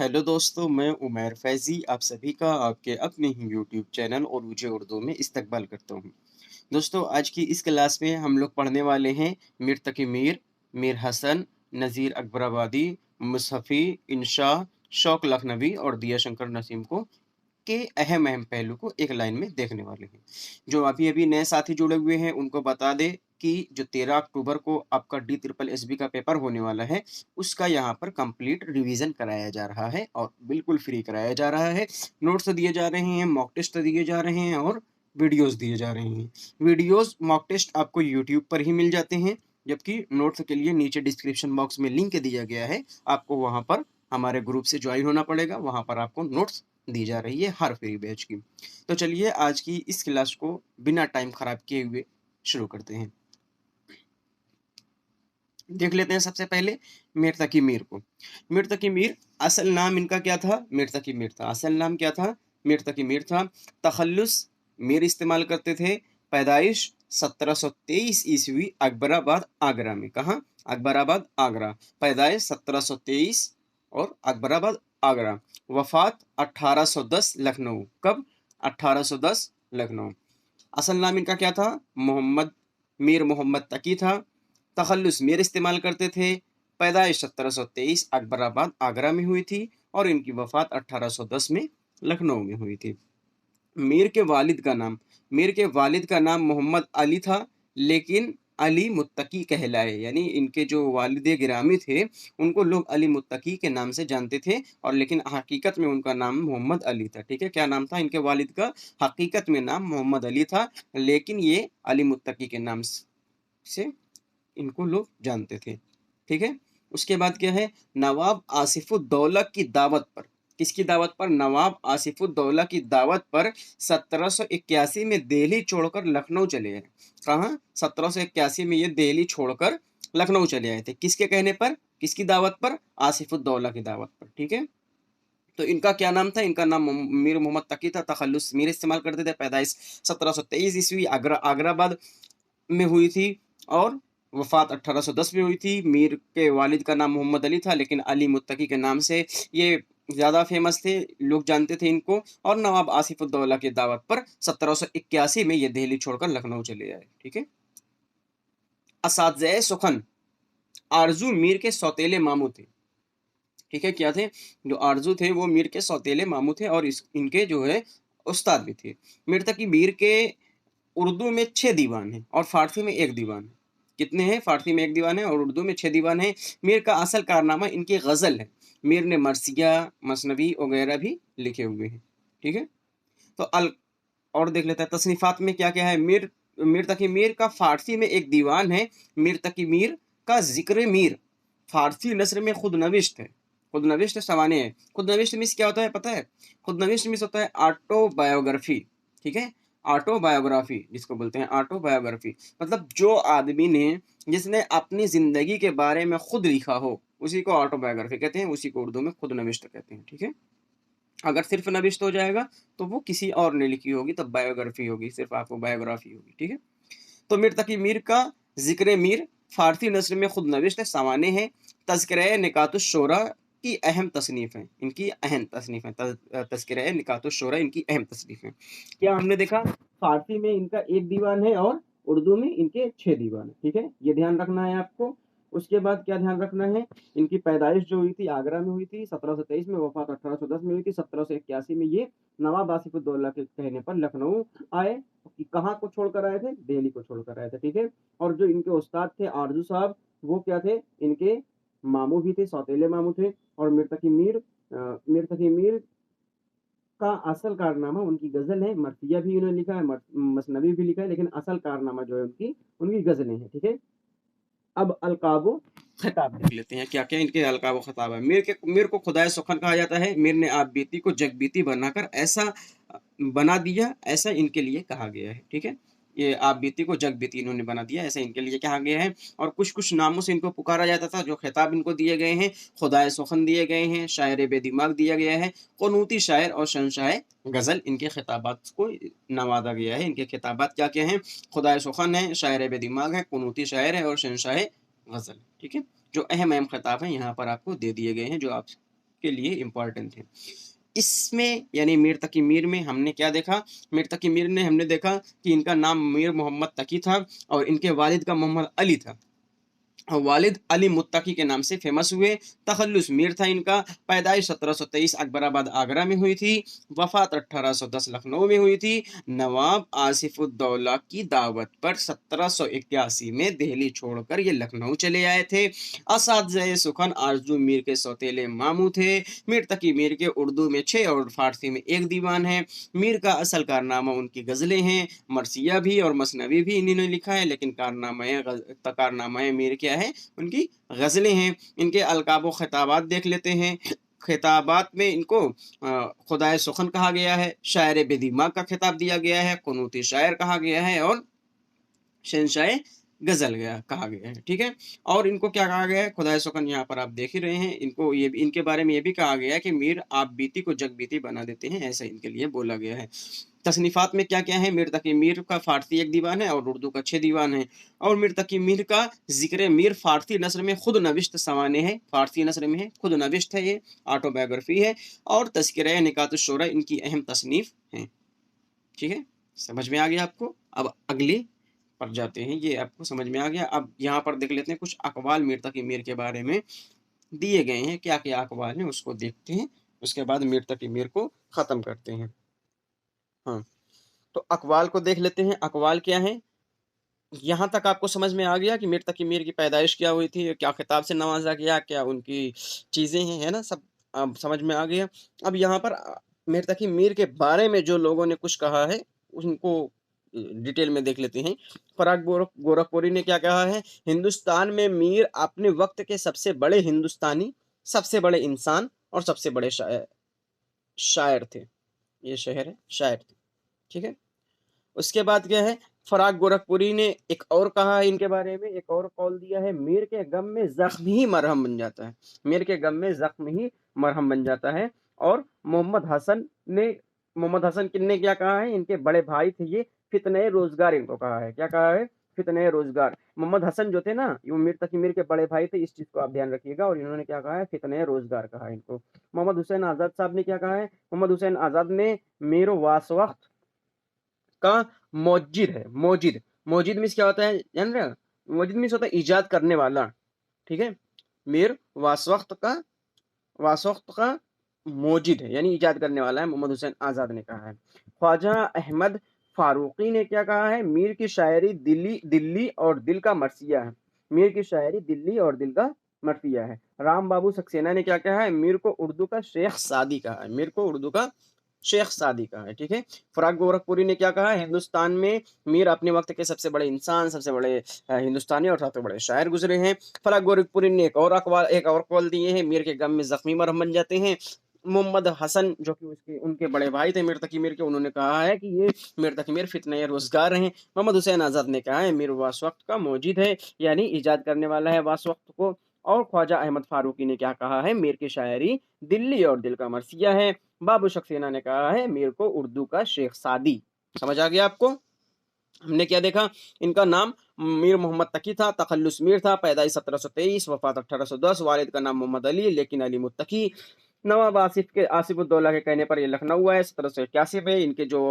Hello दोस्तों, मैं उमैर फैज़ी आप सभी का आपके अपने ही यूट्यूब चैनल उर्दू उर्दू में इस्तकबाल करता हूँ। दोस्तों, आज की इस क्लास में हम लोग पढ़ने वाले हैं मीर तकी मीर, मीर हसन, नज़ीर अकबराबादी, मुसहफ़ी, इंशा, शौक लखनवी और दिया शंकर नसीम को के अहम अहम पहलू को एक लाइन में देखने वाले हैं। जो अभी अभी नए साथी जुड़े हुए हैं उनको बता दें कि जो 13 अक्टूबर को आपका डी ट्रिपल एस बी का पेपर होने वाला है, उसका यहाँ पर कंप्लीट रिवीजन कराया जा रहा है और बिल्कुल फ्री कराया जा रहा है। नोट्स दिए जा रहे हैं, मॉक टेस्ट दिए जा रहे हैं और वीडियोस दिए जा रहे हैं। वीडियोस मॉक टेस्ट आपको यूट्यूब पर ही मिल जाते हैं, जबकि नोट्स के लिए नीचे डिस्क्रिप्शन बॉक्स में लिंक दिया गया है। आपको वहाँ पर हमारे ग्रुप से ज्वाइन होना पड़ेगा, वहाँ पर आपको नोट्स दी जा रही है हर फ्री बैच की। तो चलिए आज की इस क्लास को बिना टाइम खराब किए हुए शुरू करते हैं। देख लेते हैं सबसे पहले मीर तकी मीर को। मीर तकी मीर असल नाम इनका क्या था? मीर तकी मीर था। असल नाम क्या था? मीर तकी मीर था। तखल्लुस मीर इस्तेमाल करते थे। पैदाइश 1723 ईस्वी अकबराबाद आगरा में। कहाँ? अकबराबाद आगरा। पैदाइश 1723 और अकबराबाद आगरा। वफात 1810 लखनऊ। कब? 1810 लखनऊ। असल नाम इनका क्या था? मोहम्मद मीर मोहम्मद तकी था। तखल्लुस मीर इस्तेमाल करते थे। पैदाइश 1723 अकबराबाद आगरा में हुई थी और इनकी वफात 1810 में लखनऊ में हुई थी। मीर के वालिद का नाम, मीर के वालिद का नाम मोहम्मद अली था, लेकिन अली मुत्तकी कहलाए, यानी इनके जो वालिद गिरामी थे उनको लोग अली मुत्तकी के नाम से जानते थे और लेकिन हकीकत में उनका नाम मोहम्मद अली था। ठीक है, क्या नाम था इनके वालिद का? हकीकत में नाम मोहम्मद अली था, लेकिन ये अली मुत्तकी के नाम से इनको लोग जानते थे। ठीक है, उसके बाद क्या है? नवाब आसिफुद्दौला की दावत पर, किसकी दावत पर? नवाब आसिफुद्दौला की दावत पर 1781 में दिल्ली छोड़कर लखनऊ चले आए। कहाँ? 1781 में ये दिल्ली छोड़कर लखनऊ चले आए थे। किसके कहने पर? किसकी दावत पर? आसिफुद्दौला की दावत पर। ठीक है, तो इनका क्या नाम था? इनका नाम मीर मोहम्मद तकी था। तखल्लुस मीर इस्तेमाल करते थे। पैदाइश 1723 ईस्वी आगराबाद में हुई थी और वफात 1810 में हुई थी। मीर के वालिद का नाम मोहम्मद अली था, लेकिन अली मुत्तकी के नाम से ये ज़्यादा फेमस थे, लोग जानते थे इनको। और नवाब आसिफुद्दौला की दावत पर 1781 में ये दिल्ली छोड़कर लखनऊ चले आए। ठीक है, असादज़े सुखन आरजू मीर के सौतेले मामू थे। ठीक है, क्या थे? जो आरजू थे वो मीर के सौतेले मामू थे और इनके जो है उस्ताद भी थे। मीर तकी मीर के उर्दू में 6 दीवान हैं और फारसी में 1 दीवान है। कितने हैं? फारसी में 1 दीवान है और उर्दू में 6 दीवान है। मीर का असल कारनामा इनकी गज़ल है। मीर ने मरसिया, मसनवी वगैरह भी लिखे हुए हैं। ठीक है, तो अल और देख लेते हैं तसनीफात में क्या क्या है। मीर तकी मीर का फारसी में 1 दीवान है। मीर तकी मीर का जिक्र मीर फारसी नस्र में खुद नविश्त है। खुद नविश्त सवाने है। खुद नविश्त मीन्स क्या होता है पता है? खुद नविश्त मीन्स होता है ऑटोबायोग्राफी। ठीक है, ऑटोबायोग्राफी जिसको बोलते हैं ऑटोबायोग्राफी, मतलब जो आदमी ने जिसने अपनी जिंदगी के बारे में खुद लिखा हो उसी को ऑटोबायोग्राफी कहते हैं, उसी को उर्दू में खुद नविश्त कहते हैं। ठीक है, अगर सिर्फ नविश्त हो जाएगा तो वो किसी और ने लिखी होगी, तब बायोग्राफी होगी, सिर्फ आपको बायोग्राफी होगी। ठीक है, तो मीर तकी मीर का जिक्र मीर फारसी नस्र में खुद नविश्त सवाने हैं। तज़किरा निकातुश्शोरा की अहम तसनीफ है, इनकी अहम तसनीफ है। तज़किरा निकातुश्शोरा इनकी अहम तसनीफ है। क्या हमने देखा? फारसी में इनका 1 दीवान है और उर्दू में इनके 6 दीवान है। ठीक है, ये ध्यान रखना है आपको। उसके बाद क्या ध्यान रखना है? इनकी पैदाइश जो हुई थी आगरा में हुई थी 1723 में, वफात 1810 में हुई थी। 1781 में ये नवाब आसिफुद्दौला के कहने पर लखनऊ आए। कि कहाँ को छोड़कर आए थे? दिल्ली को छोड़कर आए थे। ठीक है, और जो इनके उस्ताद थे आरजू साहब, वो क्या थे? इनके मामू भी थे, सौतेले मामू थे। और मीर तकी मीर का असल कारनामा उनकी गजल है। मर्सिया भी उन्होंने लिखा है, मसनवी भी लिखा है, लेकिन असल कारनामा जो है उनकी गजलें हैं। ठीक है, अब अलकाबो खिताब देख लेते हैं क्या क्या इनके अलकाब खिताब है। मीर को खुदाए सुखन कहा जाता है। मीर ने आप बीती को जग बीती बनाकर ऐसा बना दिया, ऐसा इनके लिए कहा गया है। ठीक है, ये आप बीती को जग बीती इन्होंने बना दिया, ऐसा इनके लिए कहा गया है। और कुछ कुछ नामों से इनको पुकारा जाता था, जो खिताब इनको दिए गए हैं। खुदाए सुखन दिए गए हैं, शायर बेदिमाग दिया गया है, क़ुनूती शायर और शहंशाह गज़ल इनके खिताबात को नवाजा गया है। इनके खिताबात क्या क्या हैं? खुदाए सुखन है, शायर बेदिमाग है, क़ुनूती शायर है और शहंशाह गज़ल। ठीक है, जो अहम अहम खिताब हैं यहाँ पर आपको दे दिए गए हैं, जो आप के लिए इम्पोर्टेंट है। इसमें यानी मीर तकी मीर में हमने क्या देखा? मीर तकी मीर ने हमने देखा कि इनका नाम मीर मोहम्मद तकी था और इनके वालिद का मोहम्मद अली था। वालिद अली मुत्तकी के नाम से फेमस हुए। तखल्लुस मीर था इनका। पैदाइश 1723 अकबराबाद आगरा में हुई थी। वफात 1810 लखनऊ में हुई थी। नवाब आसिफुद्दौला की दावत पर 1781 में दिल्ली छोड़कर ये लखनऊ चले आए थे। असातिज़ा सुखन आरजू मीर के सौतेले मामू थे। मीर तकी मीर के उर्दू में 6 और फारसी में 1 दीवान है। मीर का असल कारनामा उनकी गज़लें हैं। मरसिया भी और मसनवी भी इन्होंने लिखा है, लेकिन कारनामा मीर क्या है? उनकी गज़लें हैं। इनके अलकाब व खिताबात देख लेते हैं। खिताबात में इनको खुदाए सुखन कहा गया है, शायर बेदिमाग का खिताब दिया गया है, कुनूती शायर कहा गया है और शहंशाह गज़ल कहा गया है। ठीक है, और इनको क्या कहा गया है? खुदाए सुखन यहाँ पर आप देख ही रहे हैं। इनको ये इनके बारे में ये भी कहा गया है कि मीर आप बीती को जग बीती बना देते हैं, ऐसा इनके लिए बोला गया है। तसनीफ़ात में क्या क्या है? मीर तकी मीर का फ़ारसी 1 दीवान है और उर्दू का 6 दीवान है। और मीर तकी मीर का ज़िक्र मीर फ़ारसी नस्र में खुद नविश्त सवाने है। फ़ारसी नस्र में है, खुद नविश्त है, ये ऑटोबायोग्राफी है। और तज़किरा निकातुश्शोरा इनकी अहम तसनीफ़ है। ठीक है, समझ में आ गया आपको? अब अगले पर जाते हैं। ये आपको समझ में आ गया। अब यहाँ पर देख लेते हैं कुछ अक़वाल मीर तकी मीर के बारे में दिए गए हैं। क्या क्या अक़वाल हैं उसको देखते हैं, उसके बाद मीर तकी मीर को ख़त्म करते हैं। हाँ, तो अक़वाल को देख लेते हैं। अक़वाल क्या हैं? यहाँ तक आपको समझ में आ गया कि मीर तकी मीर की पैदाइश क्या हुई थी, क्या खिताब से नवाजा गया, क्या उनकी चीज़ें हैं, है ना? सब अब समझ में आ गया। अब यहाँ पर मीर तकी मीर के बारे में जो लोगों ने कुछ कहा है, उनको डिटेल में देख लेते हैं। फराग गोरखपुरी ने क्या कहा है? हिंदुस्तान में मीर अपने वक्त के सबसे बड़े हिंदुस्तानी, सबसे बड़े इंसान और सबसे बड़े शायर थे। ये शहर है, शायर थे। ठीक है, उसके बाद क्या है? फराग गोरखपुरी ने एक और कहा है इनके बारे में, एक और कौल दिया है, मीर के गम में जख्म ही मरहम बन जाता है। मीर के गम में जख्म ही मरहम बन जाता है। और मोहम्मद हसन किन ने क्या कहा है? इनके बड़े भाई थे ये, फितने रोजगार इनको कहा है। क्या कहा है? फितने रोजगार। मोहम्मद हसन जो थे ना, ये मीर तकी मीर के बड़े भाई थे, इस चीज को आप ध्यान रखिएगा। और इन्होंने क्या कहा है? फितने रोजगार कहा है इनको। मोहम्मद हुसैन आजाद साहब ने क्या कहा है? मोहम्मद हुसैन आजाद ने मीर वासवक्त का मोजिद है। मोजिद मीन्स क्या होता है जान रहे हो? मोजिद मीन्स होता है ईजाद करने वाला। ठीक है, मीर वासवक्त का मोजिद है, यानी ईजाद करने वाला है, मोहम्मद हुसैन आजाद ने कहा है। ख्वाजा अहमद फारूकी ने क्या कहा है? मीर की शायरी दिल्ली और दिल का मरसिया है। मीर की शायरी दिल्ली और दिल का मरसिया है। राम बाबू सक्सेना ने क्या कहा है? मीर को उर्दू का शेख सादी कहा है। मीर को उर्दू का शेख सादी कहा है। ठीक है, फराग गोरखपुरी ने क्या कहा? हिंदुस्तान में मीर अपने वक्त के सबसे बड़े इंसान, सबसे बड़े हिंदुस्तानी और सबसे बड़े शायर गुजरे हैं। फराग गोरखपुरी ने एक और कौल दिए हैं, मीर के गम में जख्मी मरहम बन जाते हैं। मोहम्मद हसन जो कि उनके बड़े भाई थे मीर तकी मीर के, उन्होंने कहा है कि ये मीर तकी मीर फितने रोजगार हैं। मोहम्मद हुसैन आजाद ने कहा है मीर वास वक्त का मौजिद है, यानी ईजाद करने वाला है वास वक्त को। और ख्वाजा अहमद फारूकी ने क्या कहा है? मीर की शायरी दिल्ली और दिल का मरसिया है। बाबू सक्सेना ने कहा है मीर को उर्दू का शेख सादी। समझ आ गया आपको? हमने क्या देखा? इनका नाम मीर मोहम्मद तकी था, तखल्लुस मीर था, पैदाइश 1723, वफात 1810, वालिद का नाम मोहम्मद अली लेकिन अली मुत्तकी। नवाब आसिफुद्दौला के कहने पर ये लखनऊ आए 1781 में। इनके जो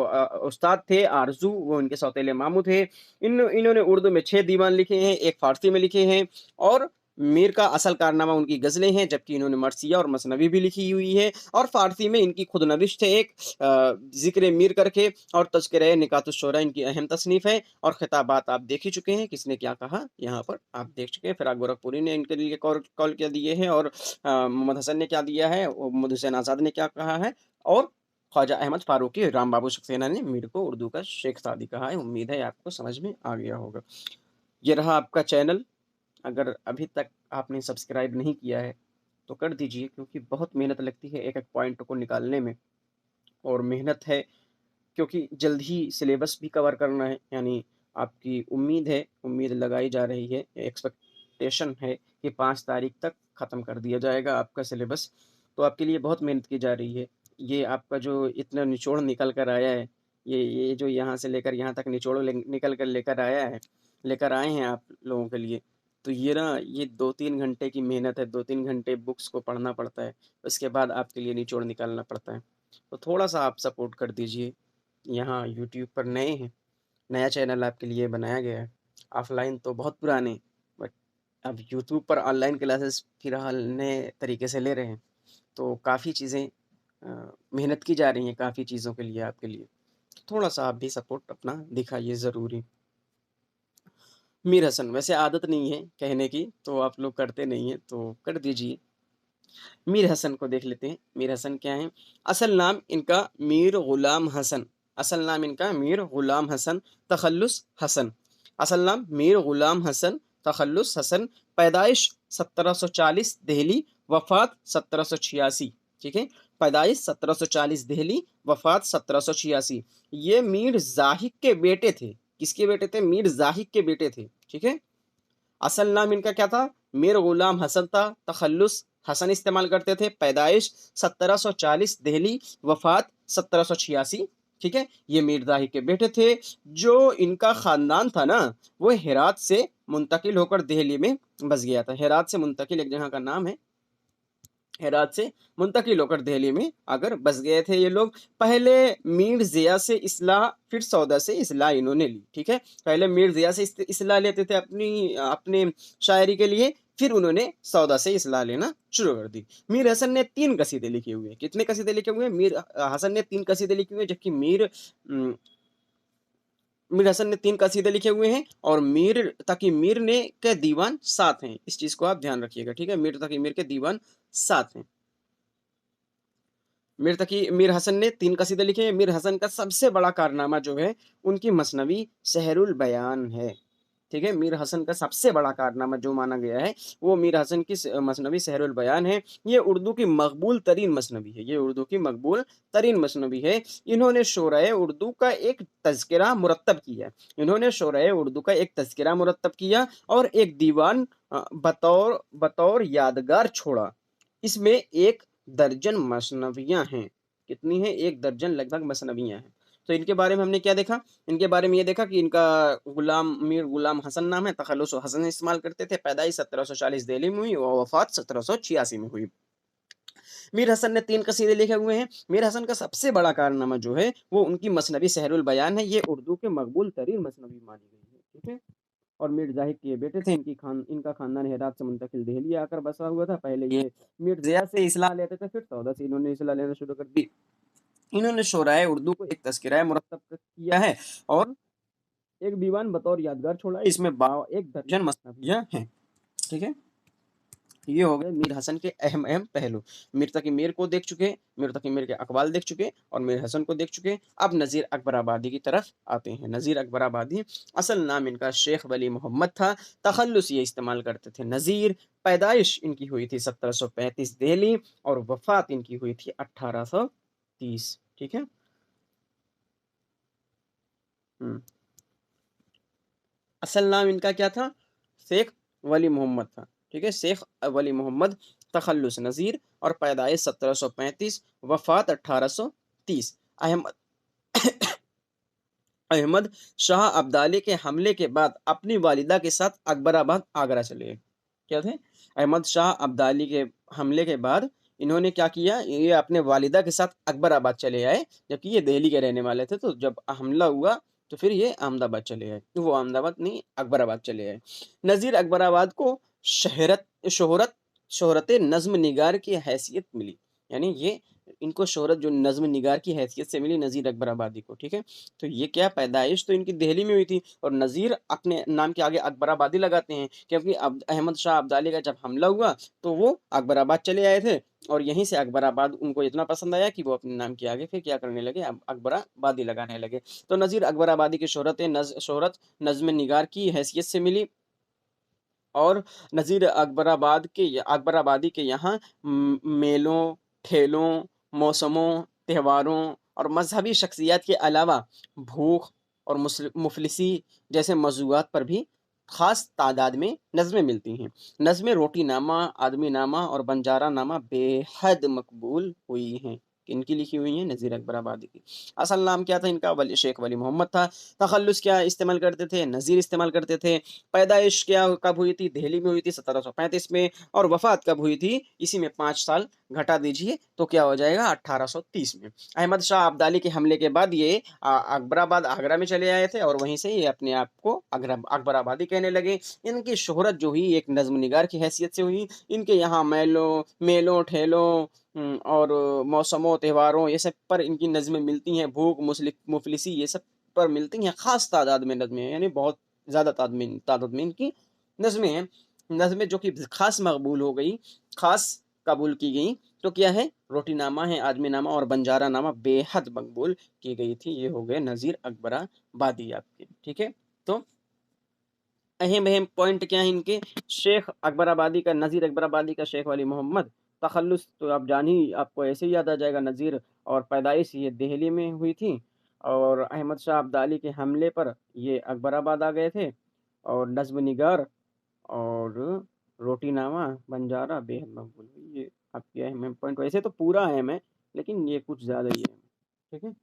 उस्ताद थे आरजू, वो इनके सौतेले मामू थे। इन्होंने उर्दू में 6 दीवान लिखे हैं, एक फारसी में लिखे हैं। और मीर का असल कारनामा उनकी गज़लें हैं, जबकि इन्होंने मरसिया और मसनवी भी लिखी हुई है। और फारसी में इनकी खुद नविश्त है एक ज़िक्र मीर करके। और तज़किरा निकातुश्शोरा इनकी अहम तसनीफ़ है। और खिताबात आप देख ही चुके हैं, किसने क्या कहा यहाँ पर आप देख चुके हैं। फिराक गोरखपुरी ने इनके लिए कॉल क्या दिए हैं, और मोहम्मद हसन ने क्या दिया है, मोहम्मद हुसैन आज़ाद ने क्या कहा है, और ख्वाजा अहमद फारूकी, राम बाबू सक्सेना ने मीर को उर्दू का शेख सादी कहा है। उम्मीद है आपको समझ में आ गया होगा। ये रहा आपका चैनल। अगर अभी तक आपने सब्सक्राइब नहीं किया है तो कर दीजिए, क्योंकि बहुत मेहनत लगती है एक एक पॉइंट को निकालने में, और मेहनत है क्योंकि जल्द ही सिलेबस भी कवर करना है। यानी आपकी उम्मीद लगाई जा रही है, एक्सपेक्टेशन है कि 5 तारीख तक ख़त्म कर दिया जाएगा आपका सिलेबस। तो आपके लिए बहुत मेहनत की जा रही है। ये आपका जो इतना निचोड़ निकल कर आया है, ये जो यहाँ से लेकर यहाँ तक निचोड़ निकल कर लेकर आए हैं आप लोगों के लिए, تو یہ نا یہ 2-3 گھنٹے کی محنت ہے، 2-3 گھنٹے بکس کو پڑھنا پڑتا ہے، اس کے بعد آپ کے لیے نچوڑ نکالنا پڑتا ہے، تو تھوڑا سا آپ سپورٹ کر دیجئے۔ یہاں یوٹیوب پر نئے ہیں، نیا چینل آپ کے لیے بنایا گیا ہے، آف لائن تو بہت پرانے، بٹ اب YouTube per on line classes فی الحال نئے طریقے سے لے رہے ہیں، تو کافی چیزیں محنت کی جا رہی ہیں کافی چیزوں کے لیے آپ کے لیے، تھوڑا سا آپ بھی سپورٹ اپنا دکھائیے ضروری۔ میر حسن، ویسے عادت نہیں ہے کہنے کی تو آپ لوگ کرتے نہیں ہیں تو کر دیجئے۔ میر حسن کو دیکھ لیتے ہیں، میر حسن کیا ہیں؟ اصل نام ان کا میر غلام حسن، اصل نام ان کا میر غلام حسن، تخلص حسن، اصل نام میر غلام حسن، تخلص حسن، پیدائش 1740 دہلی، وفات 1786، ٹھیک ہے، پیدائش 1740 دہلی، وفات 1786۔ یہ میر زاہد کے بیٹے تھے، کس کے بیٹے تھے؟ میر زاہد کے بیٹے تھے، ٹھیک ہے۔ اصل نام ان کا کیا تھا؟ میر غلام حسن تھا، تخلص حسن استعمال کرتے تھے، پیدائش 1740 دہلی، وفات 1786، ٹھیک ہے۔ یہ میر زاہد کے بیٹے تھے۔ جو ان کا خاندان تھا نا، وہ ہرات سے منتقل ہو کر دہلی میں بس گیا تھا۔ ہرات سے منتقل ایک جگہ کا نام ہے، ہرات سے منتقل ہو کر دہلی میں اگر بس گئے تھے یہ لوگ۔ پہلے میر ضیاء سے اصلاح، پھر سودا سے اصلاح انہوں نے لی، ٹھیک ہے۔ پہلے میر ضیاء سے اصلاح لیتے تھے اپنے شاعری کے لیے، پھر انہوں نے سودا سے اصلاح لینا شروع کر دی۔ میر حسن نے 3 قصیدے لکھے ہوئے ہیں۔ کتنے قصیدے لکھے ہوئے ہیں؟ میر حسن نے 3 قصیدے لکھے ہوئے ہیں، جبکہ میر حسن نے 3 قصیدے لکھے ہوئے ہیں، اور میر تقی میر نے کے دیوان 7 ہیں۔ اس چیز کو آپ دھیان رکھیے گا، ٹھیک ہے۔ میر تقی میر کے دیوان 7 ہیں۔ میر حسن نے 3 قصیدے لکھے ہیں۔ میر حسن کا سب سے بڑا کارنامہ جو ہے ان کی مثنوی سحر البیان ہے، ٹھیک ہے۔ میر حسن کا سب سے بڑا کارنامہ جو مانا گیا ہے وہ میر حسن کی مثنوی سحر البیان ہے۔ یہ اردو کی مقبول ترین مثنوی ہے، یہ اردو کی مقبول ترین مثنوی ہے۔ انہوں نے شعراء اردو کا ایک تذکرہ مرتب کیا، انہوں نے شعراء اردو کا ایک تذکرہ مرتب کیا اور ایک دیوان بطور یادگار چھوڑا۔ اس میں 1 درجن مثنویاں ہیں۔ کتنی ہیں؟ 1 درجن لگ بھگ مثنویاں ہیں۔ تو ان کے بارے میں ہم نے کیا دیکھا؟ ان کے بارے میں یہ دیکھا کہ ان کا میر غلام حسن نام ہے، تخلص حسن استعمال کرتے تھے، پیدائش 1740 دہلی میں ہوئی اور وفات 1786 میں ہوئی۔ میر حسن نے 3 قصیدے لکھے ہوئے ہیں۔ میر حسن کا سب سے بڑا کارنامہ جو ہے وہ ان کی مثنوی سحر البیان ہے، یہ اردو کے مقبول ترین مثنوی مانی گئی ہے، ٹھیک ہے۔ اور میر زاہد کے بیٹے تھے، ان کا خاندان ہرات سے منتقل دہلی آ کر بسا ہوا تھا۔ پہلے یہ میر ضیاء سے اصلاح لیتے تھے، پھر سودا سے انہوں نے اصلاح لینا شروع کر دی۔ انہوں نے شعراء اردو کو ایک تذکرہ مرتب کیا ہے اور ایک دیوان بطور یادگار چھوڑا ہے، اس میں 1 درجن مثنویاں ہیں، ٹھیک ہے۔ یہ ہو گئے میر حسن کے اہم پہلو۔ میر تقی میر کو دیکھ چکے، میر تقی میر کے اقوال دیکھ چکے اور میر حسن کو دیکھ چکے۔ اب نذیر اکبر آبادی کی طرف آتے ہیں۔ نذیر اکبر آبادی، اصل نام ان کا شیخ ولی محمد تھا، تخلص یہ استعمال کرتے تھے نذیر۔ پیدائش ان کی ہوئی تھی 1735 دہلی اور وفات ان کی ہوئی تھی 1830، ٹھیک ہے۔ اصل نام ان کا کیا تھا؟ شیخ ولی محمد تھا، ٹھیک ہے، شیخ ولی محمد، تخلص نذیر، اور پیدائش 1735، وفات 1830۔ احمد شاہ ابدالی کے حملے کے بعد اپنی والدہ کے ساتھ اکبر آباد آگرہ چلے گئے۔ کیا تھے؟ احمد شاہ ابدالی کے حملے کے بعد انہوں نے کیا کیا؟ یہ اپنے والدہ کے ساتھ اکبر آباد چلے آئے، جبکہ یہ دہلی کے رہنے والے تھے، تو جب حملہ ہوا تو پھر یہ احمد آباد چلے آئے، وہ احمد آباد نہیں اکبر آباد چلے آئے۔ نذیر اکبر آباد کو شہرت نظم نگار کی حیثیت ملی، یعنی یہ ان کو شہرت جو نظم نگار کی حیثیت سے ملی نذیر اکبر آبادی کو، ٹھیک ہے۔ تو یہ کیا، پیدائش تو ان کی دہلی میں ہوئی تھی اور نذیر اپنے نام کے آگے اکبر آبادی لگاتے ہیں، کیونکہ احمد شاہ ابدالی کا جب حملہ ہوا تو وہ اکبر آباد چلے آئے تھے، اور یہیں سے اکبر آباد ان کو اتنا پسند آیا کہ وہ اپنے نام کے آگے پھر کیا کرنے لگے، اکبر آبادی لگانے لگے۔ تو نذیر اکبر آبادی کی شہرت نظم نگار کی حیثیت سے ملی، اور نذیر اکبر آبادی کے یہاں میلوں، ٹھیلوں، موسموں، تہواروں اور مذہبی شخصیات کے علاوہ بھوک اور مفلسی جیسے موضوعات پر بھی خاص تعداد میں نظمیں ملتی ہیں۔ نظمیں روٹی نامہ، آدمی نامہ اور بنجارہ نامہ بے حد مقبول ہوئی ہیں۔ किन की लिखी हुई हैं? नज़ीर अकबर आबादी की। असल नाम क्या था इनका? शेख वली मोहम्मद था। तखल्लुस क्या इस्तेमाल करते थे? नज़ीर इस्तेमाल करते थे। पैदाइश क्या कब हुई थी? दिल्ली में हुई थी 1735 में, और वफ़ात कब हुई थी? इसी में 5 साल घटा दीजिए तो क्या हो जाएगा? 1830 में। अहमद शाह अब्दाली के हमले के बाद ये अकबराबाद आगरा में चले आए थे, और वहीं से ये अपने आप को अकबराबादी कहने लगे। इनकी शोहरत जो हुई एक नज़्म निगार की हैसियत से हुई। इनके यहाँ मेलों ठेलों और मौसमों त्योहारों ये सब पर इनकी नज़में मिलती हैं। भूख मुफलिसी ये सब पर मिलती हैं। ख़ास तादाद में नज़में हैं, यानी बहुत ज़्यादा तादाद में इनकी नज़में हैं। नज़में जो कि ख़ास मकबूल हो गई, ख़ास कबूल की गई, तो क्या है? रोटी नामा है, आदमी नामा और बंजारा नामा बेहद मकबूल की गई थी। ये हो गए नज़ीर अकबराबादी आपके, ठीक है। तो अहम अहम पॉइंट क्या है इनके? शेख अकबराबादी का, नज़ीर अकबराबादी का शेख वली मोहम्मद। तखल्लुस तो आप जान ही, आपको ऐसे ही याद आ जाएगा नज़ीर, और पैदाइश ये दिल्ली में हुई थी, और अहमद शाह अब्दाली के हमले पर ये अकबराबाद आ गए थे, और नज़्म निगार और रोटी नामा बंजारा बेहद मकबूल हुई। ये आपके अहम अहम पॉइंट। वैसे तो पूरा अहम है, लेकिन ये कुछ ज़्यादा ही है, ठीक है।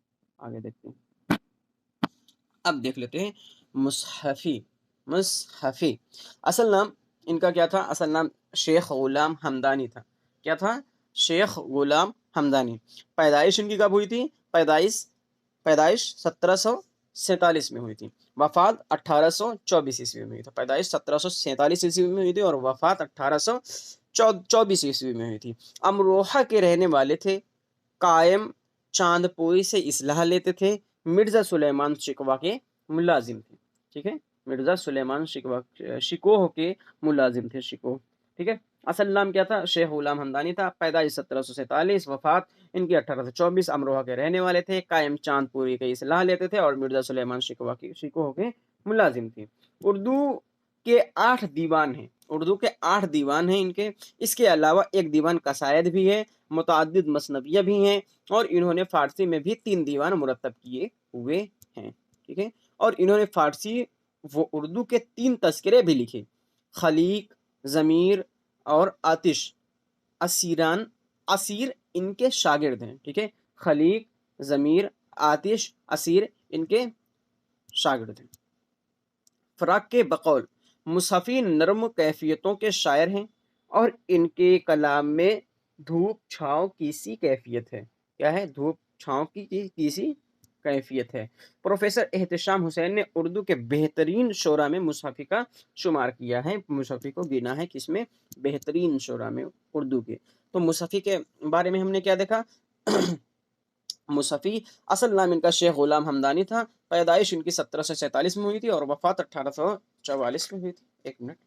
आगे देखते हैं। अब देख लेते हैं मुसहफ़ी। मुसहफ़ी असल नाम इनका क्या था? असल नाम शेख ग़ुलाम हमदानी था। क्या था? शेख ग़ुलाम हमदानी। पैदाइश इनकी कब हुई थी? पैदाइश पैदाइश 1747 में हुई थी। वफ़ात 1824 ईस्वी में हुई थी। पैदाइश 1747 ईस्वी में हुई थी और वफ़ात 1824 ईस्वी में हुई थी। अमरोहा के रहने वाले थे। कायम चांदपोई से इस्लाह लेते थे। मिर्ज़ा सुलेमान शिकवा के मुलाजिम थे, ठीक है। मिर्ज़ा सुलेमान शिकोह के मुलाजिम थे, शिकोह, ठीक है। असल नाम क्या था? शेख ग़ुलाम हमदानी था। पैदाइश 1747, वफ़ात इनकी 1824। अमरोहा के रहने वाले थे। कायम चांदपुरी की इस्लाह लेते थे और मिर्ज़ा सुलेमान शिकोह के मुलाजिम थे। उर्दू के 8 दीवान हैं। उर्दू के 8 दीवान हैं इनके। इसके अलावा एक दीवान कसायद भी है, मुतअद्दिद मसनवियाँ भी हैं, और इन्होंने फ़ारसी में भी 3 दीवान मुरतब किए हुए हैं, ठीक है। और इन्होंने फ़ारसी वो उर्दू के 3 तज़किरे भी लिखे। खलीक, ज़मीर और आतिश। असीर इनके शागिर्द हैं, ठीक है। खलीक, ज़मीर, आतिश, असीर इनके शागिर्द हैं। फ़राक़ के बकौल मुसहफ़ी नर्म कैफ़ियतों के शायर हैं, और इनके कलाम में धूप छाँव की सी कैफ़ियत है। क्या है? धूप छाँव की सी कैफ़ियत है। प्रोफ़ेसर एहतिशाम हुसैन ने उर्दू के बेहतरीन शोरा में मुसहफ़ी का शुमार किया है। मुसहफ़ी को गिना है किसमें? बेहतरीन शोरा में उर्दू के। तो मुसहफ़ी के बारे में हमने क्या देखा? मुसहफ़ी असल नाम इनका शेख ग़ुलाम हमदानी था। पैदाइश इनकी 1747 में हुई थी और वफ़ात 1844 में हुई थी। एक मिनट।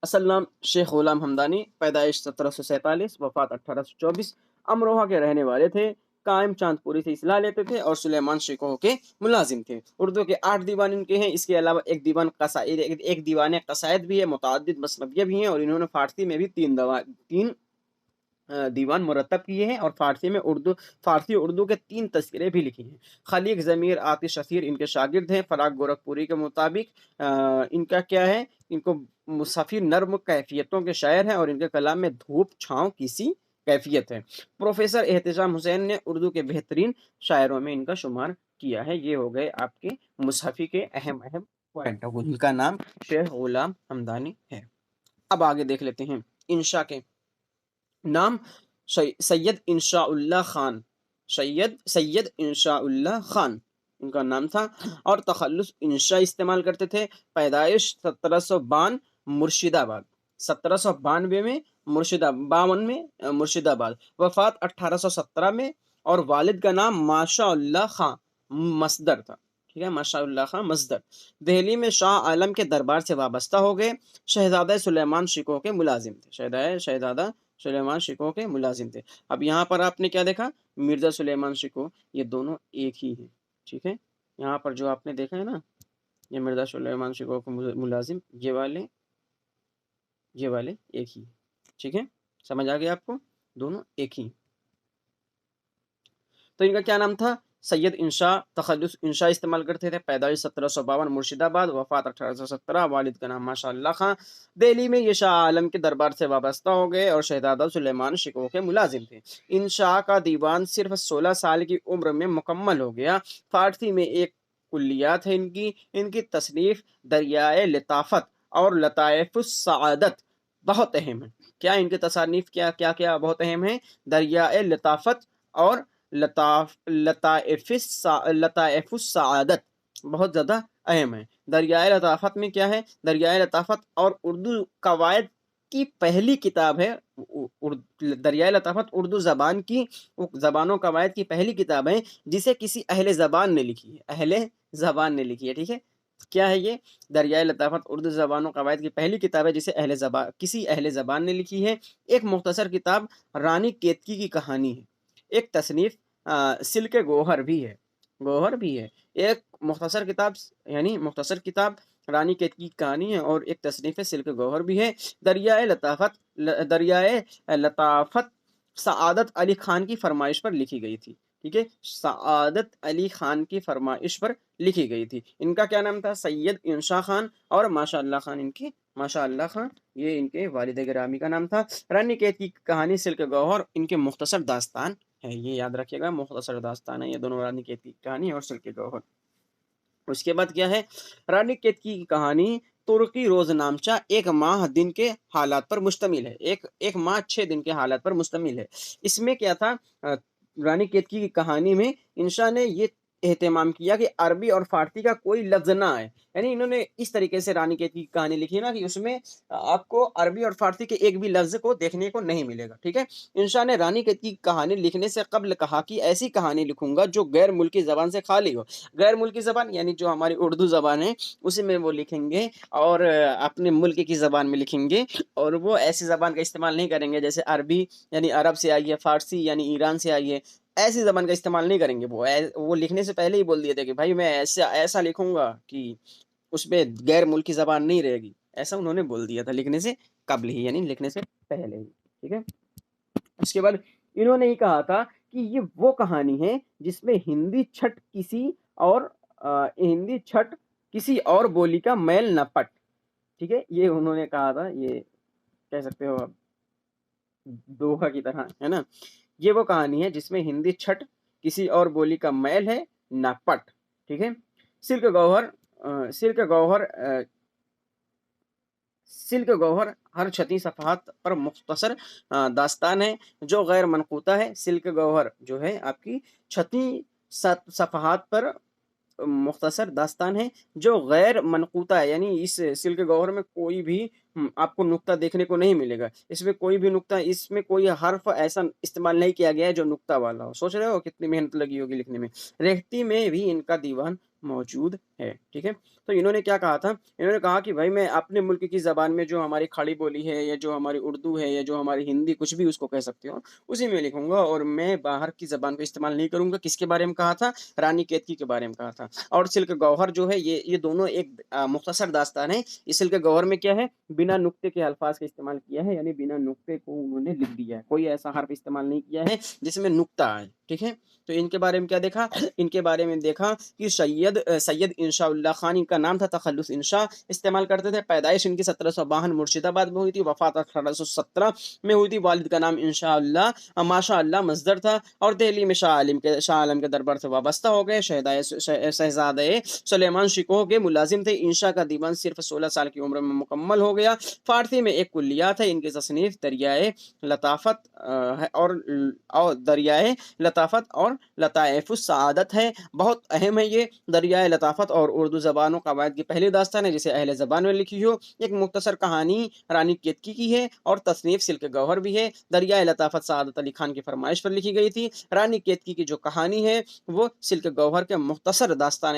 असल नाम शेख ग़ुलाम हमदानी। पैदाइश 1747, वफ़ात 1824। अमरोहा के रहने वाले थे। कायम चांदपुरी से इस्लाह लेते थे और सुलेमान शिकोह के मुलाजिम थे। उर्दू के 8 दीवान इनके हैं। इसके अलावा एक दीवान कसायद भी है, मुतअद्दिद मसनवियाँ भी हैं, और इन्होंने फ़ारसी में भी 3 दीवान मुरतब किए हैं, और फ़ारसी उर्दू के 3 तज़किरे भी लिखे हैं। खलीक, ज़मीर, आतिश, असीर इनके शागिर्द हैं। फ़राक़ गोरखपुरी के मुताबिक इनका क्या है? इनको मुसहफ़ी नर्म कैफ़ियतों के शायर हैं, और इनके कलाम में धूप छाँव की सी कैफ़ियत है। प्रोफ़ेसर एहतिशाम हुसैन ने उर्दू के बेहतरीन शायरों में इनका शुमार किया है। ये हो गए आपके मुसहफ़ी के अहम अहम पॉइंट। उनका नाम शेख ग़ुलाम हमदानी है। अब आगे देख लेते हैं इंशा के नाम। सैयद इंशाउल्लाह खान। सैयद इंशाउल्लाह खान इनका नाम था, और तखल्लुस इंशा इस्तेमाल करते थे। पैदाइश 1752 मुर्शिदाबाद। 1792 में मुर्शिदाबाद। वफ़ात 1817 में, और वालिद का नाम माशाअल्लाह खां मसदर था, ठीक है। माशाअल्लाह खां मसदर। दिल्ली में शाह आलम के दरबार से वाबस्ता हो गए। शहजादा सुलेमान शिकोह के मुलाजिम थे। शहजादा सुलेमान शिकोह के मुलाजिम थे। अब यहाँ पर आपने क्या देखा? मिर्ज़ा सुलेमान शिकोह, ये दोनों एक ही हैं, ठीक है। यहाँ पर जो आपने देखा है ना, ये मिर्ज़ा सुलेमान शिकोह के मुलाजिम, ये वाले एक ही, ठीक है। समझ आ गया आपको? दोनों एक ही। तो इनका क्या नाम था? سید انشاء تخلص انشاء استعمال کرتے تھے، پیدائش 1752 مرشد آباد، وفات 1817، والد کا نام ماشاء اللہ خان، دہلی میں یہ شاہ عالم کے دربار سے وابستہ ہو گئے اور شہزادہ سلیمان شکوہ کے ملازم تھے۔ انشاء کا دیوان صرف 16 سال کی عمر میں مکمل ہو گیا۔ فارسی میں ایک کلیات ہے ان کی تصنیف دریائے لطافت اور لطائف السعادت بہت اہم ہے۔ کیا ان کی تصانیف کیا بہت اہم ہے؟ دریائے لطافت اور لطائف السعادت بہت زیادہ اہم ہے۔ دریائے لطافت میں کیا ہے؟ دریائے لطافت اور اردو قواعد کی پہلی کتاب ہے۔ دریائے لطافت اردو زبان کی زبانوں قواعد کی پہلی کتاب ہے جسے کسی اہل زبان نے لکھی ہے۔ اہل زبان نے لکھی ہے، ٹھیک ہے؟ کیا ہے یہ؟ دریائے لطافت اردو زبانوں قواعد کی پہلی کتاب ہے جسے کسی اہل زبان نے لکھی ہے۔ ایک مختصر کتاب رانی کیتکی کی کہانی ہے۔ ایک تصنیف سلک گوہر بھی ہے۔ ایک مختصر کتاب رانی کیتکی کی کہانی ہے اور ایک تصنیف سلک گوہر بھی ہے۔ دریائے لطافت سعادت علی خان کی فرمائش پر لکھی گئی تھی، ٹھیک ہے؟ سعادت علی خان کی فرمائش پر لکھی گئی تھی۔ ان کا کیا نام تھا؟ سید انشاء خان اور ماشاء اللہ خان، یہ ان کے والد گرامی کا نام تھا۔ رانی کیتکی کی کہانی سلک گوہر ان کے مختصر داستان ہے، یہ یاد رکھیے گا، مختصر داستان ہے یہ دونوں، رانی کیتکی کی کہانی اور سلک گوہر۔ اس کے بعد کیا ہے؟ رانی کیتکی کی کہانی ترکی روزنامچہ ایک ماہ دن کے حالات پر مشتمل ہے، ایک ماہ 6 دن کے حالات پر مشتمل ہے۔ اس میں کیا تھا؟ رانی کیتکی کی کہانی میں انشاء نے یہ اہتمام کیا کہ عربی اور فارسی کا کوئی لفظ نہ آئے، یعنی انہوں نے اس طریقے سے رانی کیتکی کی کہانی لکھی نا کہ اس میں آپ کو عربی اور فارسی کے ایک بھی لفظ کو دیکھنے کو نہیں ملے گا، ٹھیک ہے؟ انشاء نے رانی کیتکی کی کہانی لکھنے سے قبل کہا کہ ایسی کہانی لکھوں گا جو غیر ملکی زبان سے خالی ہو۔ غیر ملکی زبان یعنی جو ہماری اردو زبان ہے اسی میں وہ لکھیں گے اور اپنے ملک کی زبان میں لکھیں گے، اور وہ ایسی زبان کا استعمال نہیں کریں گے جیسے عربی یعنی عرب سے آئی ہے، فارسی یعنی ایران سے آئی ہے، ایسی زبان کا استعمال نہیں کریں گے۔ وہ لکھنے سے پہلے ہی بول دیے تھے کہ بھائی میں ایسا لکھوں گا کہ اس میں غیر ملکی زبان نہیں رہے گی، ایسا انہوں نے بول دیا تھا لکھنے سے قبل ہی، یعنی لکھنے سے پہلے ہی، ٹھیک ہے؟ اس کے بعد انہوں نے یہ کہا تھا کہ یہ وہ کہانی ہے جس میں ہندی چھٹ کسی اور بولی کا میل نہ پٹ، ٹھیک ہے؟ یہ انہوں نے کہا تھا، یہ کہہ سکتے ہو دوہا کی طرح ہے نا، یہ وہ کہانی ہے جس میں ہندی چھٹ کسی اور بولی کا میل ہے نہ پٹ، ٹھیک ہے؟ سلک گوہر ہر 36 صفحات پر مختصر داستان ہے جو غیر منقوطہ ہے۔ سلک گوہر جو ہے آپ کی 36 صفحات پر مختصر داستان ہے جو غیر منقوطہ ہے، یعنی اس سلک گوہر میں کوئی بھی آپ کو نقطہ دیکھنے کو نہیں ملے گا، اس میں کوئی بھی نقطہ، اس میں کوئی حرف ایسا استعمال نہیں کیا گیا ہے جو نقطہ والا ہو۔ سوچ رہے ہو کتنی محنت لگی ہوگی لکھنے میں۔ ریختہ میں بھی ان کا دیوان موجود ہے، ٹھیک ہے؟ تو انہوں نے کیا کہا تھا؟ انہوں نے کہا کہ بھائی میں اپنے ملک کی زبان میں جو ہماری کھڑی بولی ہے یا جو ہماری اردو ہے یا جو ہماری ہندی، کچھ بھی اس کو کہہ سکتے ہو، اسی میں لکھوں گا اور میں باہر کی زبان کو استعمال نہیں کروں گا۔ کس کے بارے میں کہا تھا؟ رانی کیتکی کے بارے میں کہا تھا۔ اور سلک گوہر جو ہے یہ دونوں ایک مختصر داستان ہے۔ اس سلک گوہر میں کیا ہے؟ بنا نقطے کے الفاظ کا استعمال کیا ہے، یعنی بنا نقطے کو انہوں نے لکھ دیا ہے، کوئی ایسا حرف استعمال نہیں کیا ہے جس میں نقطہ آئے، ٹھیک ہے؟ تو ان کے بارے میں کیا دیکھا؟ ان کے بارے میں دیکھا کہ سید انشاء اللہ خان ان کا نام تھا، تخلص انشاء استعمال کرتے تھے، پیدائش ان کی 1752 مرشد آباد میں ہوئی تھی، وفات 1817 میں ہوئی تھی، والد کا نام انشاء اللہ ماشاء اللہ مصدر تھا، اور دہلی میں شاہ عالم کے دربار سے وابستہ ہو گئے، شہزادہ سلیمان شکوہ کے ملازم تھے۔ انشاء کا دیوان صرف 16 سال کی عمر میں مکمل ہو گیا۔ فارسی میں ایک کلیات ہے، ان کی تصنیف دریائے لطافت اور لطائف السعادت ہے، بہت اہم ہے یہ۔ دریائے لطافت اور اردو زبان و قواعد کی پہلی داستان ہے جسے اہل زبان میں لکھی ہو۔ ایک مختصر کہانی رانی کیتکی کی ہے اور تصنیف سلک گوہر بھی ہے۔ دریائے لطافت سعادت علی خان کی فرمائش پر لکھی گئی تھی۔ رانی کیتکی کی جو کہانی ہے وہ سلک گوہر کے مختصر داستان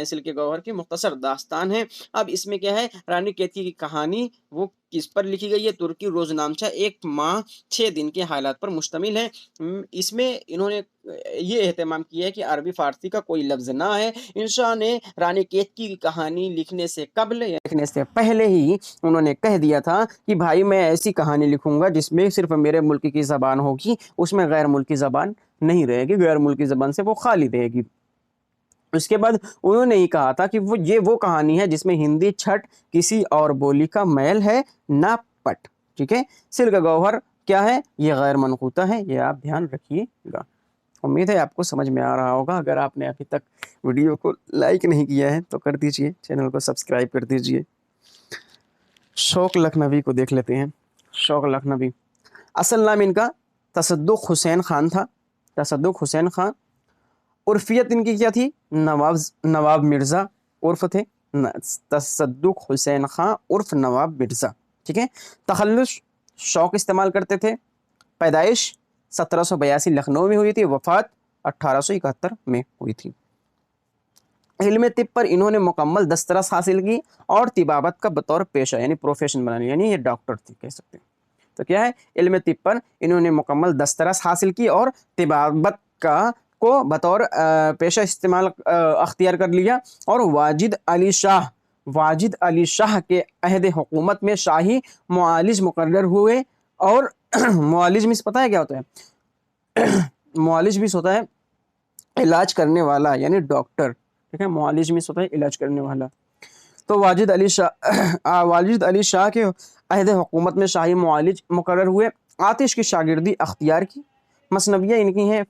ہے۔ اب اس میں کیا ہے؟ رانی کیتکی کی کہانی وہ کس پر لکھی گئی ہے؟ ترکی روزنامچہ ایک ماہ 6 دن کے حالات پر مشتمل ہے۔ اس میں انہوں نے یہ اہتمام کیا ہے کہ عربی فارسی کا کوئی لفظ نہ ہے۔ انشاء نے رانی کیتکی کی کہانی لکھنے سے قبل یا لکھنے سے پہلے ہی انہوں نے کہہ دیا تھا کہ بھائی میں ایسی کہانی لکھوں گا جس میں صرف میرے ملک کی زبان ہوگی، اس میں غیر ملکی زبان نہیں رہے گی، غیر ملکی زبان سے وہ خالی رہے گی۔ اس کے بعد انہوں نے یہ کہا تھا کہ وہ کہانی ہے جس میں ہندی چھٹ کسی اور بولی کا میل ہے نہ پٹ. ٹھیک ہے. سر کا گوہر کیا ہے؟ یہ غیر منقوطہ ہے. یہ آپ دھیان رکھیے گا. امید ہے آپ کو سمجھ میں آ رہا ہوگا. اگر آپ نے ابھی تک ویڈیو کو لائک نہیں کیا ہے تو کر دیجئے, چینل کو سبسکرائب کر دیجئے. شوق لکھنوی کو دیکھ لیتے ہیں. شوق لکھنوی اصل نام ان کا تصدق حسین خان تھا. تصدق حسین خان. عرفیت ان کی کیا تھی؟ نواب مرزا عرف تھے. تصدق حسین خان عرف نواب مرزا. ٹھیک ہے. تخلص شوق استعمال کرتے تھے. پیدائش 1782 لکھنؤ میں ہوئی تھی. وفات 1871 میں ہوئی تھی. علم طب پر انہوں نے مکمل دسترس حاصل کی اور طبابت کا بطور پیشہ یعنی پروفیشن بنا لیا, یعنی یہ ڈاکٹر تھے کہہ سکتے ہیں. تو کیا ہے؟ علم طب پر انہوں نے مکمل دسترس حاصل کی اور طبابت کو بطور پیشہ اختیار کر لیا. اور واجد علی شاہ کے عہد حکومت میں شاہی معالج مقرر ہوئے. اور معالج میں پتہ ہے کیا ہوتا ہے؟ معالج بھی ہوتا ہے علاج کرنے والا یعنی ڈاکٹر. ٹھیک ہے. معالج میں ہوتا ہے علاج کرنے والا. تو واجد علی شاہ کے عہد حکومت میں شاہی معالج مقرر ہوئے. آتش کی شاگردی اختیار کی. مثنویاں ان کی ہیں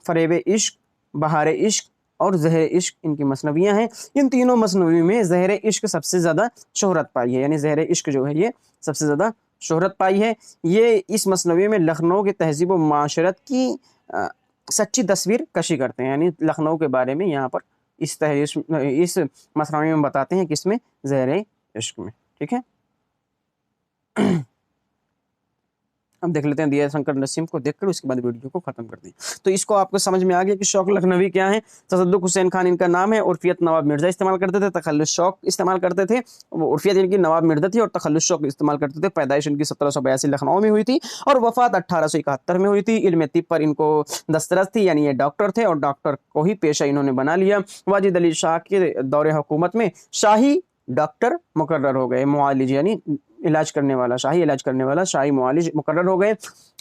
فریب عشق, بہار عشق اور زہر عشق ان کی مثنویاں ہیں. ان تینوں مثنوی میں زہر عشق سب سے زیادہ شہرت پائی ہے, یعنی زہر عشق جو ہے یہ سب سے زیادہ شہرت پائی ہے. یہ اس مثنوی میں لکھنؤ کے تہذیب و معاشرت کی سچی تصویر کشی کرتے ہیں, یعنی لکھنؤ کے بارے میں یہاں پر اس مثنوی میں بتاتے ہیں. کس میں؟ زہر عشق میں. ٹھیک ہے. اب دیکھ لیتے ہیں دیا شنکر نسیم کو دیکھ کر اس کے بعد ویڈیو کو ختم کر دیں. تو اس کو آپ کو سمجھ میں آ گیا کہ شوق لکھنوی کیا ہے. تصدق حسین خان ان کا نام ہے. عرفیت نواب مرزا استعمال کرتے تھے. تخلص شوق استعمال کرتے تھے. وہ عرفیت ان کی نواب مرزا تھی اور تخلص شوق استعمال کرتے تھے. پیدائش ان کی 1782 لکھنؤ میں ہوئی تھی اور وفات 1871 میں ہوئی تھی. علم طب پر ان کو دسترس تھی, یعنی یہ ڈاکٹر تھے اور ڈاکٹر کو ہی پیشہ انہوں نے بنا لیا. واجد علی شاہ کے دور حکومت میں شاہی ڈاکٹر مقرر ہو گئے. معالج یعنی علاج کرنے والا, شاہی علاج کرنے والا شاہی معالج مقرر ہو گئے.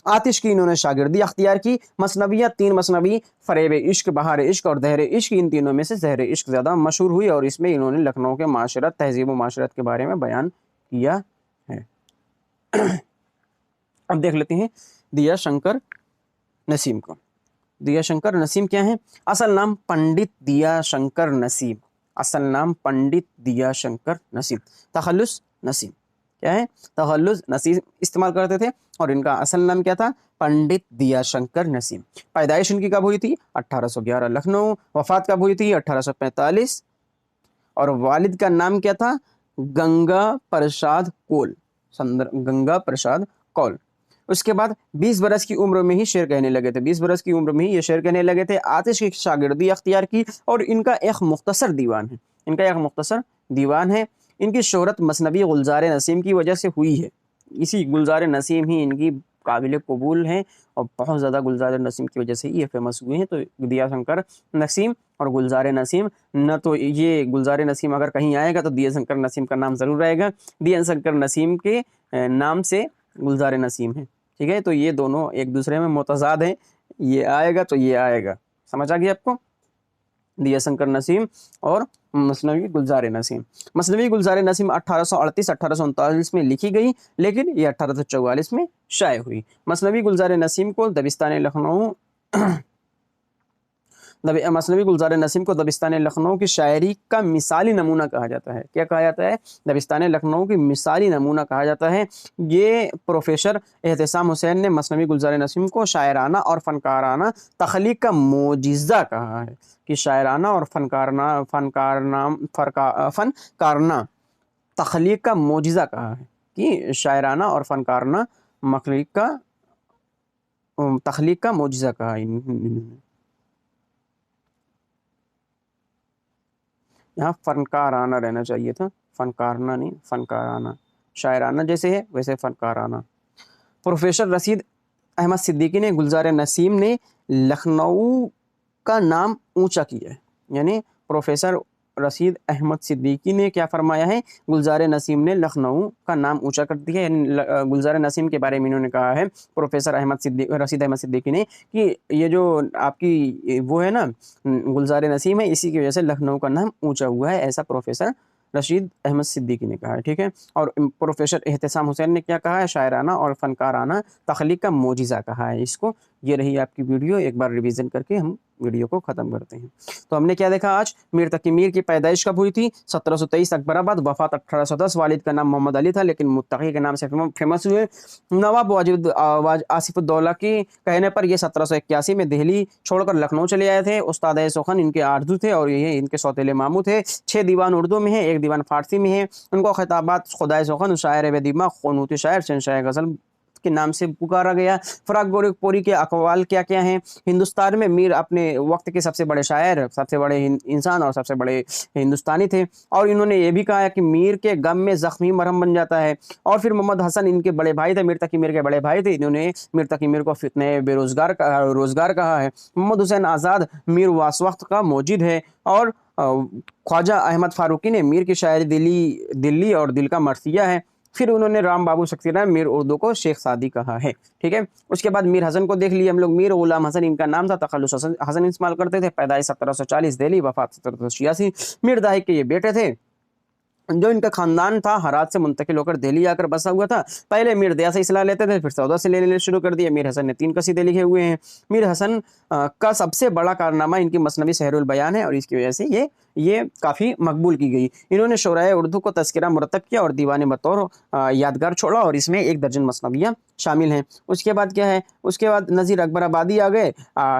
آتش کی انہوں نے شاگردی اختیار کی. مثنویات 3 مثنوی فریب عشق, بہار عشق اور زہر عشق. ان تینوں میں سے زہر عشق زیادہ مشہور ہوئی اور اس میں انہوں نے لکھنؤ کے معاشرت, تہذیب و معاشرت کے بارے میں بیان کیا ہے. اب دیکھ لیتے ہیں دیا شنکر نسیم کو. دیا شنکر نسیم کیا ہے؟ اصل نام پنڈت دیا شنکر نسیم. اصل نام پنڈت دیا شنکر نسیم. تخلص نسیم. کیا ہے؟ تخلص نسیم استعمال کرتے تھے اور ان کا اصل نام کیا تھا؟ پنڈت دیا شنکر نسیم. پیدائش ان کی کب ہوئی تھی؟ 1811 لکھنؤ. وفات کب ہوئی تھی؟ 1845. اور والد کا نام کیا تھا؟ گنگا پرساد کول. گنگا پرساد کول. اس کے بعد 20 برس کی عمر میں ہی شعر کہنے لگے تھے. 20 برس کی عمر میں ہی یہ شعر کہنے لگے تھے. آتش کی شاگردی اختیار کی اور ان کا ایک مختصر دیوان ہے. ان کی شہرت مثنوی گلزار نسیم کی وجہ سے ہوئی ہے. اسی گلزار نسیم ہی ان کی قابل قبول ہیں اور بہت زیادہ گلزار نسیم کی وجہ سے یہ فیمس ہوئے ہیں. تو دیا شنکر نسیم اور گلزار نسیم, نہ تو یہ گلزار نسیم اگر کہیں آئے گا تو دیا شنکر نسیم کا نام ضرور رہے گا. دیا شنکر نسیم کے نام سے گلزار نسیم ہے. ٹھیک ہے. تو یہ دونوں ایک دوسرے میں متضاد ہیں. یہ آئے گا تو یہ آئے گا. سمجھ آ گیا آپ کو؟ دیا شنکر نسیم اور مثنوی گلزار نسیم. مثنوی گلزار نسیم 1838-1839 میں لکھی گئی لیکن یہ 1844 میں شائع ہوئی. مثنوی گلزار نسیم کو دبستان لکھنؤ کی شاعری کا مثالی نمونہ کہا جاتا ہے. کیا کہا جاتا ہے؟ دبستان لکھنؤ کی مثالی نمونہ کہا جاتا ہے. یہ پروفیسر احتسام حسین نے مثنوی گلزار نسیم کو شاعرانہ اور فنکارانہ تخلیق کا معجزہ کہا ہے. کہ شاعرانہ اور فنکارانہ تخلیق کا معجزہ کہا ہے. کہ شاعرانہ اور فنکارانہ تخلیق کا معجزہ کہا ہے. یہاں فنکارانہ رہنا چاہیے تھا, فنکارانہ نہیں, فنکارانہ. شاعرانہ جیسے ہے ویسے فنکارانہ. پروفیسر رشید احمد صدیقی نے گلزار نسیم نے لکھنؤ کا نام اونچا کیا ہے. یعنی پروفیسر रशीद अहमद सिद्दीकी ने क्या फरमाया है, गुलजार नसीम ने लखनऊ का नाम ऊंचा कर दिया है। गुलजार नसीम के बारे में इन्होंने कहा है प्रोफेसर रशीद अहमद सिद्दीकी ने कि ये जो आपकी वो है ना गुलजार नसीम है, इसी की वजह से लखनऊ का नाम ऊंचा हुआ है, ऐसा प्रोफेसर रशीद अहमद सिद्दीकी ने कहा है। ठीक है, और प्रोफेसर एहतसाम हुसैन ने क्या कहा है, शायराना और फनकाराना तख्लीक का मोजिज़ा कहा है इसको। ये रही आपकी वीडियो, एक बार रिवीजन करके हम वीडियो को ख़त्म करते हैं। तो हमने क्या देखा आज, मीर तकी मीर की पैदाइश कब हुई थी, 1723 अकबराबाद, वफात 1810, वालिद का नाम मोहम्मद अली था लेकिन मुत्तकी के नाम से फेमस हुए। नवाब वाजिद आसिफुद्दौला के कहने पर ये 1781 में दिल्ली छोड़कर लखनऊ चले आए थे। उस्ताद सुखन इनके आरजू थे और ये इनके सौतेले मामू थे। 6 दीवान उर्दू में है, 1 दीवान फारसी में है। उनको खिताबात खुदाए सुखन, शायर बेदीमा, क़ुनूती शायर, शहंशाह गज़ल के नाम से पुकारा गया। फराक गोरखपुरी के अक़वाल क्या क्या हैं, हिंदुस्तान में मीर अपने वक्त के सबसे बड़े शायर, सबसे बड़े इंसान और सबसे बड़े हिंदुस्तानी थे। और इन्होंने ये भी कहा है कि मीर के गम में ज़ख्मी मरहम बन जाता है। और फिर मोहम्मद हसन इनके बड़े भाई थे, मीर तकी मीर के बड़े भाई थे। इन्होंने मीर तकी मीर को फितने रोज़गार कहा है। मोहम्मद हुसैन आज़ाद मीर वास वक्त का मौजिद है। और ख्वाजा अहमद फारूकी ने मीर की शायरी दिल्ली और दिल का मरसिया है। फिर उन्होंने राम बाबू शक्तिराम मीर उर्दू को शेख सादी कहा है। ठीक है, उसके बाद मीर हसन को देख लिए हम लोग, मीर गुलाम हसन इनका नाम था, तखल्लुस हसन इस्तेमाल करते थे। पैदाइश 1740 दिल्ली, वफात 1786। मीर दाहिक के ये बेटे थे। जो इनका खानदान था हरात से मुंतकिल होकर दिल्ली आकर बसा हुआ था। पहले मीर दया से इसलाह लेते थे, फिर सौदा से लेने शुरू कर दिया। मीर हसन ने 3 कसीदे लिखे हुए हैं। मीर हसन का सबसे बड़ा कारनामा इनकी मसनवी सहरुल बयान है और इसकी वजह से ये काफ़ी मकबूल की गई। इन्होंने शोराए उर्दू को तज़किरा मुरतब किया और दीवान बतौर यादगार छोड़ा और इसमें 1 दर्जन मसनवियाँ शामिल हैं। उसके बाद क्या है, उसके बाद नज़ीर अकबर आबादी आ गए।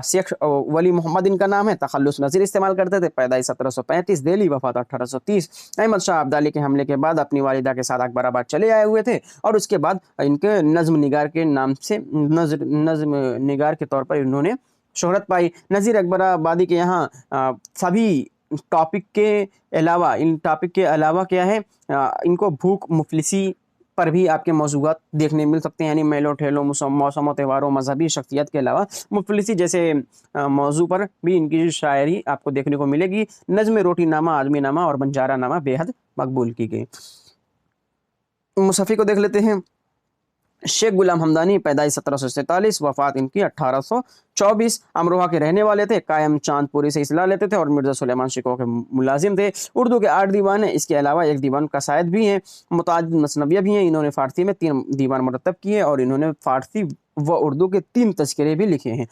शेख वली मोहम्मद इनका नाम है, तखल्लुस नज़ीर इस्तेमाल करते थे। पैदाइश 1735 दिल्ली, वफात 1830। अहमद शाह अब्दाली के हमले के बाद अपनी वालिदा के साथ अकबराबाद चले आए हुए थे और उसके बाद इनके नज़्म निगार के नाम से नज़्म निगार के तौर पर इन्होंने शोहरत पाई। नज़ीर अकबर आबादी के यहाँ सभी टॉपिक के अलावा क्या है, इनको भूख मुफलिसी पर भी आपके मौज़ूआत देखने मिल सकते हैं, यानी मेलो ठेलो, मौसमों त्योहारों, मजहबी शख्सियत के अलावा मुफलिसी जैसे मौजू पर भी इनकी शायरी आपको देखने को मिलेगी। नज़्म रोटी नामा, आदमी नामा और बंजारा नामा बेहद मकबूल की गई। मुसफ़ी को देख लेते हैं। शेख गुलाम हमदानी, पैदाइश 1747, वफात इनकी 1824। अमरोहा के रहने वाले थे। कायम चांदपुरी से इसलाह लेते थे और मिर्ज़ा सुलेमान शिकोह के मुलाजिम थे। उर्दू के 8 दीवान हैं, इसके अलावा 1 दीवान कसायद भी हैं, मुताअद्दिद मसनवियाँ भी हैं। इन्होंने फ़ारसी में 3 दीवान मुरतब किए और इन्होंने फ़ारसी व उर्दू के 3 तज़किरे भी लिखे हैं।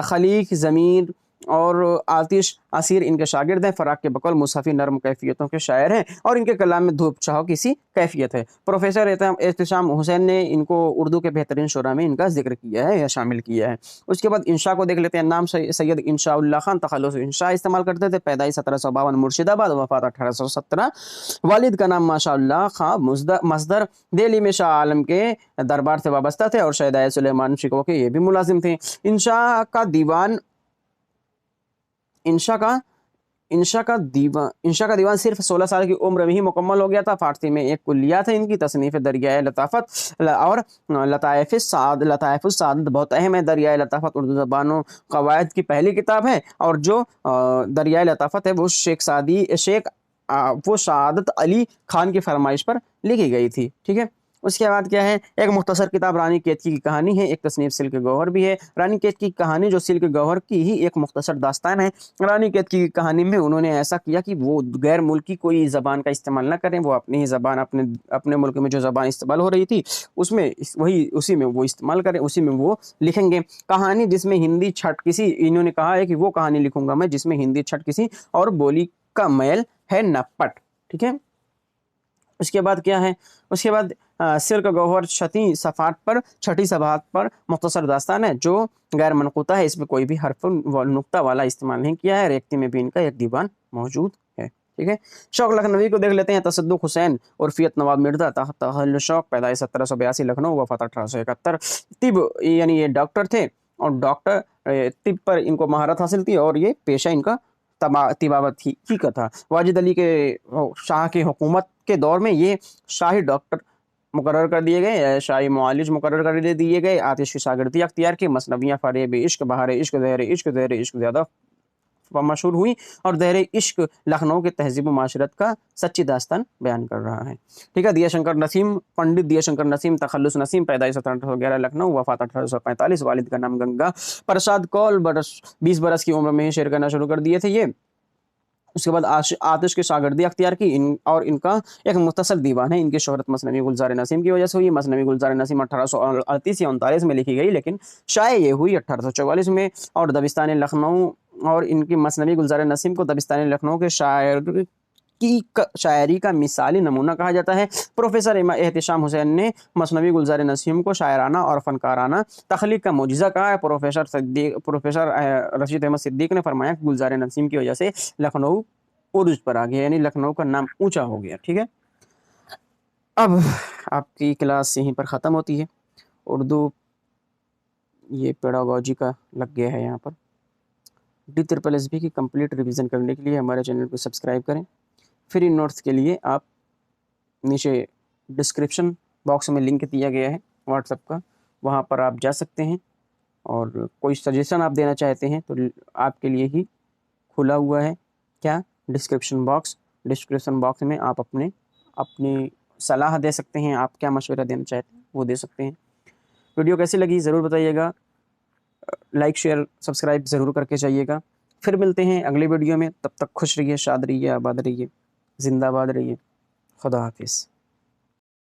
खलीक ज़मीर और आतिश असीर इनके शागिर्द हैं। फ़राक के बकौल मुसफ़ी नरम कैफियतों के शायर हैं और इनके कलाम में धूप छाँव की सी कैफियत है। प्रोफेसर एहतशाम हुसैन ने इनको उर्दू के बेहतरीन शुरा में इनका जिक्र किया है या शामिल किया है। उसके बाद इंशा को देख लेते हैं। नाम सैयद इंशाउल्लाह खान, तखल्लुस इंशा इस्तेमाल करते थे। पैदाइश 1752 मुर्शिदाबाद, वफात 1817। वालिद का नाम माशाअल्लाह खां मसदर, दिल्ली में शाह आलम के दरबार से वाबस्ता थे और शहदाए सुलेमान शिकोह के ये भी मुलाजिम थे। इंशा का दीवान सिर्फ 16 साल की उम्र में ही मुकम्मल हो गया था। फारसी में एक कुल्लियात है इनकी, तसनीफ़ दरियाए लताफ़त और लताइफ़ुस सादत बहुत अहम है। दरियाए लताफ़त उर्दू ज़बानों क़वायद की पहली किताब है और जो दरियाए लताफ़त है वो वो शादत अली खान की फरमाइश पर लिखी गई थी। ठीक है, उसके बाद क्या है, एक मुख्तसर किताब रानी केतकी की कहानी है। एक तसनीफ़ सिल्क गौहर भी है। रानी केतकी की कहानी जो सिल्क गौहर की ही एक मुख्तसर दास्तान है। रानी केतकी की कहानी में उन्होंने ऐसा किया कि वो गैर मुल्की कोई ज़बान का इस्तेमाल ना करें, वो अपनी ही ज़बान अपने मुल्क में जो ज़बान इस्तेमाल हो रही थी उसी में वो इस्तेमाल करें, उसी में वो लिखेंगे। कहानी जिसमें हिंदी छट किसी, इन्होंने कहा है कि वो कहानी लिखूंगा मैं जिसमें हिंदी छट किसी और बोली का मैल है न पट। ठीक है, उसके बाद क्या है, उसके बाद सिल्क गौहर छठी सफ़ात पर मुख्तसर दास्तान है जो गैर मनक़ूता है। इसमें कोई भी हर्फ व नुक्ता वाला इस्तेमाल नहीं किया है। रेख्ती में भी इनका एक दीवान मौजूद है। ठीक है, शौक लखनवी को देख लेते हैं। तसद्दुक़ हुसैन उर्फियत नवाब मिर्ज़ा, तहल्लुस शौक, पैदाइश 1782 लखनऊ, वफ़ात 1871। तिब यानी ये डॉक्टर थे और डॉक्टर तिब पर इनको महारत हासिल थी और ये पेशा इनका तिबावत ही का था। वाजिद अली के शाह की हुकूमत के दौर में ये शाही डॉक्टर मुकर्रर कर दिए गए, शाही मुआलिज मुकर्रर कर दिए गए। आतिश की शागिर्दी अख्तियार की, मसनवियाँ फ़रेब इश्क, बहार इश्क, ज़हर इश्क ज़्यादा मशहूर हुई और दहरे इश्क लखनऊ के तहजीब व माशरत का सच्ची दास्तान बयान कर रहा है। ठीक है, दिया शंकर नसीम, पंडित दिया शंकर नसीम, तखल्लुस नसीम, पैदाइश 1711 लखनऊ, वफात 1845, वालिद का नाम गंगा प्रसाद कौल, 20 बरस की उम्र में ही शेर करना शुरू कर दिए थे ये। उसके बाद आतिश की शागिर्दी अख्तियार की और इनका एक मुख्तसर दीवान है। इनकी शोहरत मसनवी गुलजार नसीम की वजह से हुई। मसनवी गुलजार नसीम 1838 या 39 में लिखी गई, लेकिन शाये ये हुई 1844 में। और दबिस्तान लखनऊ, और इनकी मसनवी गुलजार नसीम को दबिस्तान लखनऊ के शायरी का मिसाली नमूना कहा जाता है। प्रोफेसर एहतिशाम हुसैन ने मसनवी गुलजार नसीम को शायराना और फनकाराना तख्लीक का मोजिज़ा कहा है। प्रोफेसर रशीद अहमद सिद्दीक ने फरमाया कि गुलजार नसीम की वजह से लखनऊ उर्ज पर आ गया, यानी लखनऊ का नाम ऊंचा हो गया। ठीक है, अब आपकी क्लास यहीं पर ख़त्म होती है। उर्दू ये पेडागोजी का लग गया है यहाँ पर। DSSB की कंप्लीट रिवीजन करने के लिए हमारे चैनल को सब्सक्राइब करें। फ्री नोट्स के लिए आप नीचे डिस्क्रिप्शन बॉक्स में लिंक दिया गया है व्हाट्सएप का, वहाँ पर आप जा सकते हैं। और कोई सजेशन आप देना चाहते हैं तो आपके लिए ही खुला हुआ है क्या, डिस्क्रिप्शन बॉक्स में आप अपनी सलाह दे सकते हैं। आप क्या मशवरा देना चाहते हैं वो दे सकते हैं। वीडियो कैसी लगी ज़रूर बताइएगा। लाइक शेयर सब्सक्राइब ज़रूर करके जाइएगा। फिर मिलते हैं अगले वीडियो में, तब तक खुश रहिए, शाद रहिए, आबाद रहिए, जिंदाबाद रहिए। खुदा हाफिज़।